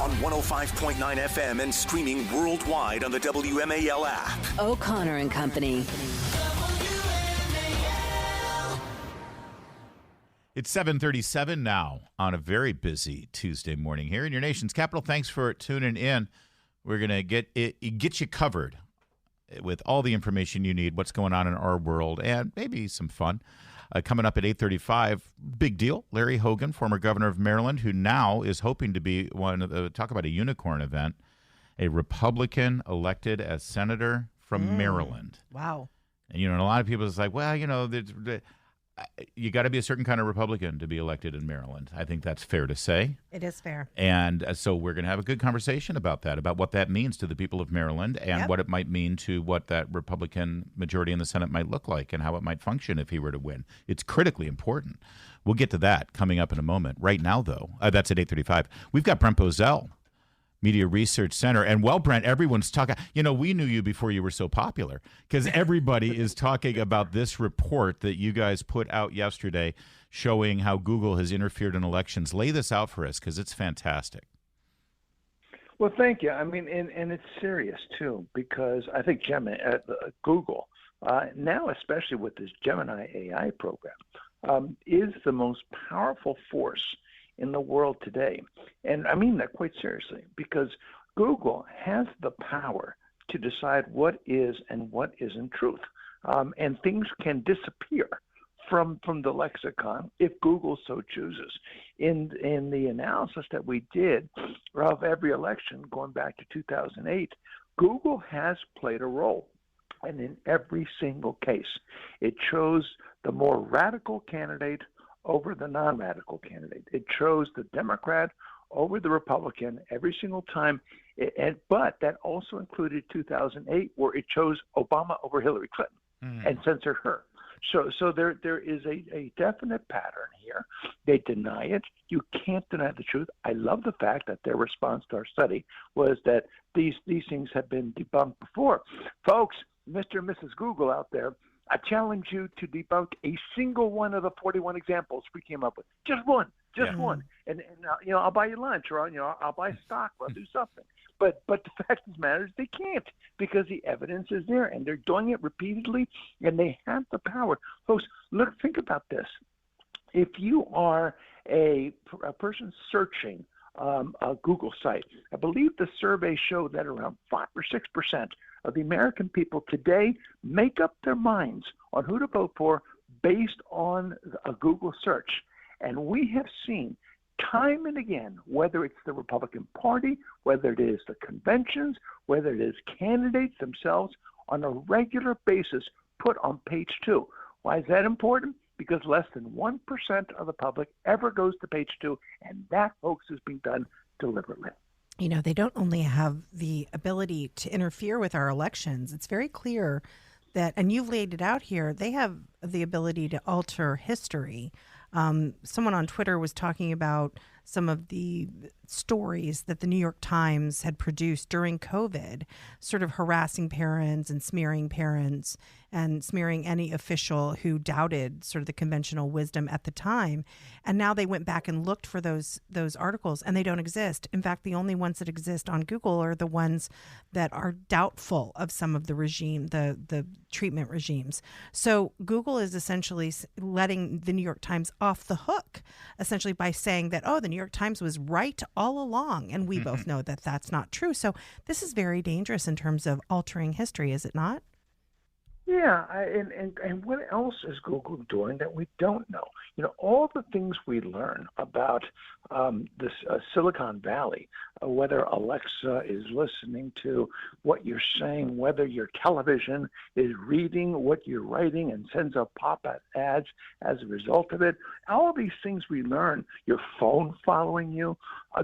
on 105.9 FM and streaming worldwide on the WMAL app. O'Connor and Company. It's 7:37 now on a very busy Tuesday morning here in your nation's capital. Thanks for tuning in. We're going to get you covered with all the information you need, what's going on in our world, and maybe some fun. Coming up at 8:35, big deal. Larry Hogan, former governor of Maryland, who now is hoping to be one of the, talk about a unicorn event, a Republican elected as senator from Maryland. Wow. And, and a lot of people is like, well, you got to be a certain kind of Republican to be elected in Maryland. I think that's fair to say. It is fair. And so we're going to have a good conversation about that, about what that means to the people of Maryland and what it might mean to what that Republican majority in the Senate might look like and how it might function if he were to win. It's critically important. We'll get to that coming up in a moment. Right now, though, that's at 8:35. We've got Brent Bozell, Media Research Center. And, well, Brent, everyone's talking. We knew you before you were so popular because everybody is talking about this report that you guys put out yesterday showing how Google has interfered in elections. Lay this out for us because it's fantastic. Well, thank you. I mean, and it's serious, too, because I think Google, now especially with this Gemini AI program, is the most powerful force in the world today. And I mean that quite seriously, because Google has the power to decide what is and what isn't truth. And things can disappear from the lexicon if Google so chooses. In the analysis that we did of every election going back to 2008, Google has played a role. And in every single case, it chose the more radical candidate over the non-radical candidate. It chose the Democrat over the Republican every single time. But that also included 2008, where it chose Obama over Hillary Clinton and censored her. So there is a definite pattern here. They deny it. You can't deny the truth. I love the fact that their response to our study was that these things have been debunked before. Folks, Mr. and Mrs. Google out there, I challenge you to debunk a single one of the 41 examples we came up with. Just one. One. And I'll buy you lunch, or I'll buy stock, or I'll do something. But the fact of the matter is they can't, because the evidence is there, and they're doing it repeatedly, and they have the power. Folks, think about this. If you are a person searching a Google site, I believe the survey showed that around 5 or 6% of the American people today make up their minds on who to vote for based on a Google search. And we have seen time and again, whether it's the Republican Party, whether it is the conventions, whether it is candidates themselves, on a regular basis put on page 2. Why is that important? Because less than 1% of the public ever goes to page 2, and that, folks, is being done deliberately. They don't only have the ability to interfere with our elections. It's very clear that, and you've laid it out here, they have the ability to alter history. Someone on Twitter was talking about some of the stories that the New York Times had produced during COVID, sort of harassing parents and smearing parents and smearing any official who doubted sort of the conventional wisdom at the time. And now they went back and looked for those articles, and they don't exist. In fact, the only ones that exist on Google are the ones that are doubtful of some of the regime, the treatment regimes. So Google is essentially letting the New York Times off the hook, essentially by saying that, the New York Times was right all along. And we both know that that's not true. So this is very dangerous in terms of altering history, is it not? Yeah, and what else is Google doing that we don't know? All the things we learn about this Silicon Valley, whether Alexa is listening to what you're saying, whether your television is reading what you're writing and sends up pop-up ads as a result of it, all these things we learn, your phone following you,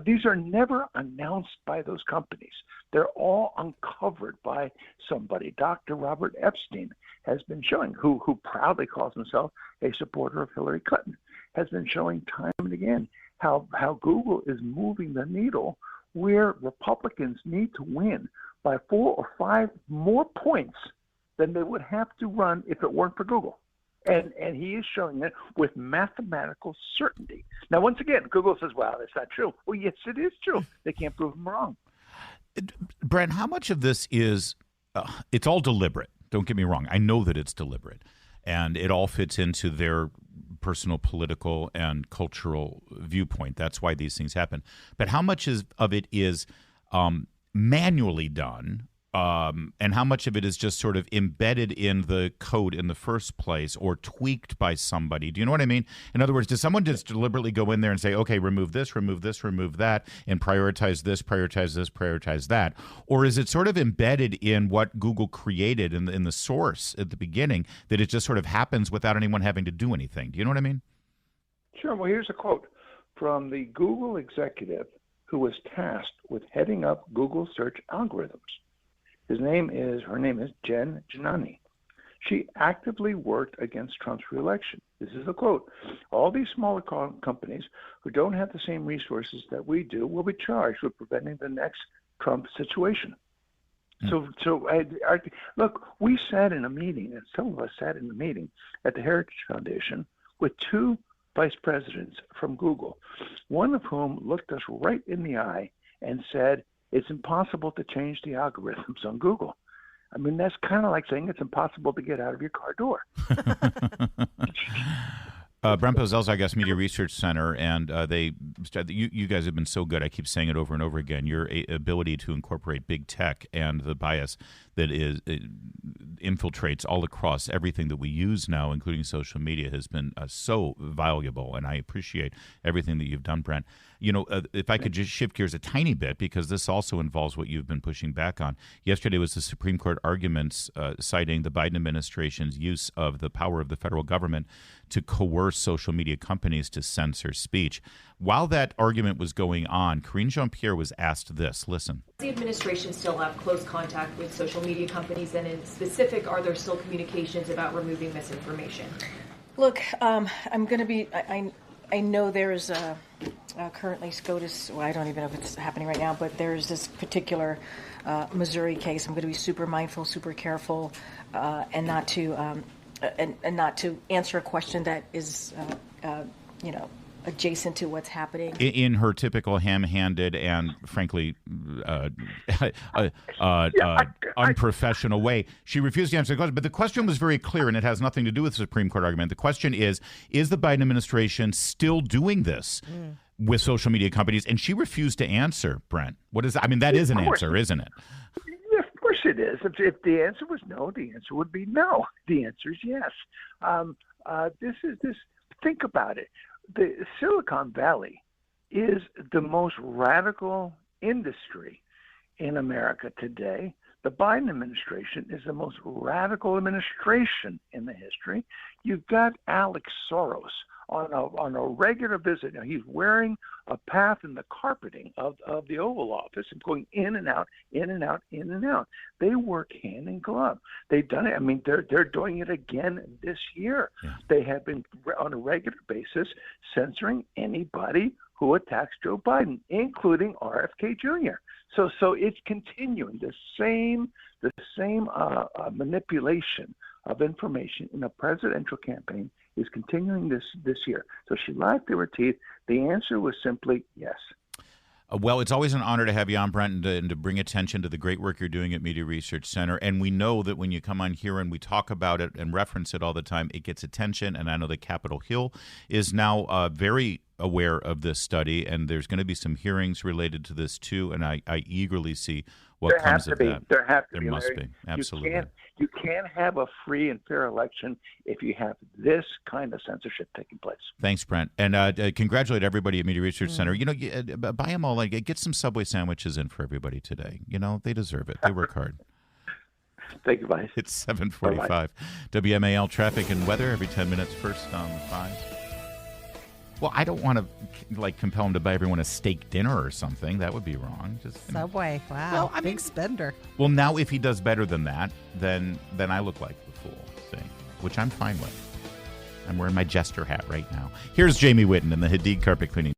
these are never announced by those companies. They're all uncovered by somebody. Dr. Robert Epstein has been showing, who proudly calls himself a supporter of Hillary Clinton, has been showing time and again how Google is moving the needle where Republicans need to win by 4 or 5 more points than they would have to run if it weren't for Google. And he is showing it with mathematical certainty. Now, once again, Google says, well, that's not true. Well, yes, it is true. They can't prove him wrong. Brent, how much of this is, it's all deliberate. Don't get me wrong. I know that it's deliberate. And it all fits into their personal, political, and cultural viewpoint. That's why these things happen. But how much of it is manually done? And how much of it is just sort of embedded in the code in the first place or tweaked by somebody? Do you know what I mean? In other words, does someone just deliberately go in there and say, okay, remove this, remove that, and prioritize this, prioritize this, prioritize that? Or is it sort of embedded in what Google created in the source at the beginning, that it just sort of happens without anyone having to do anything? Do you know what I mean? Sure. Well, here's a quote from the Google executive who was tasked with heading up Google search algorithms. Her name is Jen Janani. She actively worked against Trump's reelection. This is a quote. All these smaller companies who don't have the same resources that we do will be charged with preventing the next Trump situation. Look, we sat in a meeting, and some of us sat in a meeting at the Heritage Foundation with two vice presidents from Google, one of whom looked us right in the eye and said, it's impossible to change the algorithms on Google. I mean, that's kind of like saying it's impossible to get out of your car door. Brent Bozell's our guest, Media Research Center, and you guys have been so good. I keep saying it over and over again. Your ability to incorporate big tech and the bias that infiltrates all across everything that we use now, including social media, has been so valuable, and I appreciate everything that you've done, Brent. You know, if I could just shift gears a tiny bit, because this also involves what you've been pushing back on. Yesterday was the Supreme Court arguments citing the Biden administration's use of the power of the federal government to coerce social media companies to censor speech. While that argument was going on, Karine Jean-Pierre was asked this. Listen. Does the administration still have close contact with social media companies, and in specific, are there still communications about removing misinformation? Look, I'm going to be. I know there's currently SCOTUS. Well, I don't even know if it's happening right now, but there's this particular Missouri case. I'm going to be super mindful, super careful, and not to answer a question that is, adjacent to what's happening. In her typical ham-handed and, frankly, unprofessional way, she refused to answer the question. But the question was very clear, and it has nothing to do with the Supreme Court argument. The question is the Biden administration still doing this with social media companies? And she refused to answer, Brent. What is that? I mean, that is an answer, isn't it? Yeah, of course it is. If the answer was no, the answer would be no. The answer is yes. Think about it. The Silicon Valley is the most radical industry in America today. The Biden administration is the most radical administration in the history. You've got Alex Soros on a regular visit. Now, he's wearing a path in the carpeting of the Oval Office and going in and out, in and out, in and out. They work hand in glove. They've done it. I mean, they're doing it again this year. Yeah. They have been on a regular basis censoring anybody who attacks Joe Biden, including RFK Jr. So it's continuing the same manipulation of information in a presidential campaign is continuing this year. So she lied through her teeth. The answer was simply yes. Well, it's always an honor to have you on, Brent, and to bring attention to the great work you're doing at Media Research Center. And we know that when you come on here and we talk about it and reference it all the time, it gets attention. And I know that Capitol Hill is now very aware of this study, and there's going to be some hearings related to this too. And I eagerly see what comes of that. There must be. Absolutely. You can't have a free and fair election if you have this kind of censorship taking place. Thanks, Brent. And congratulate everybody at Media Research Center. You know, buy them all. Get some Subway sandwiches in for everybody today. You know, they deserve it. They work hard. Thank you, Vice. It's 7:45. WMAL traffic and weather every 10 minutes first on 5. Well, I don't want to compel him to buy everyone a steak dinner or something. That would be wrong. Just Subway. Wow. Well, I mean, big spender. Well, now if he does better than that, then I look like the fool, see, which I'm fine with. I'm wearing my jester hat right now. Here's Jamie Whitten in the Hadid Carpet Cleaning.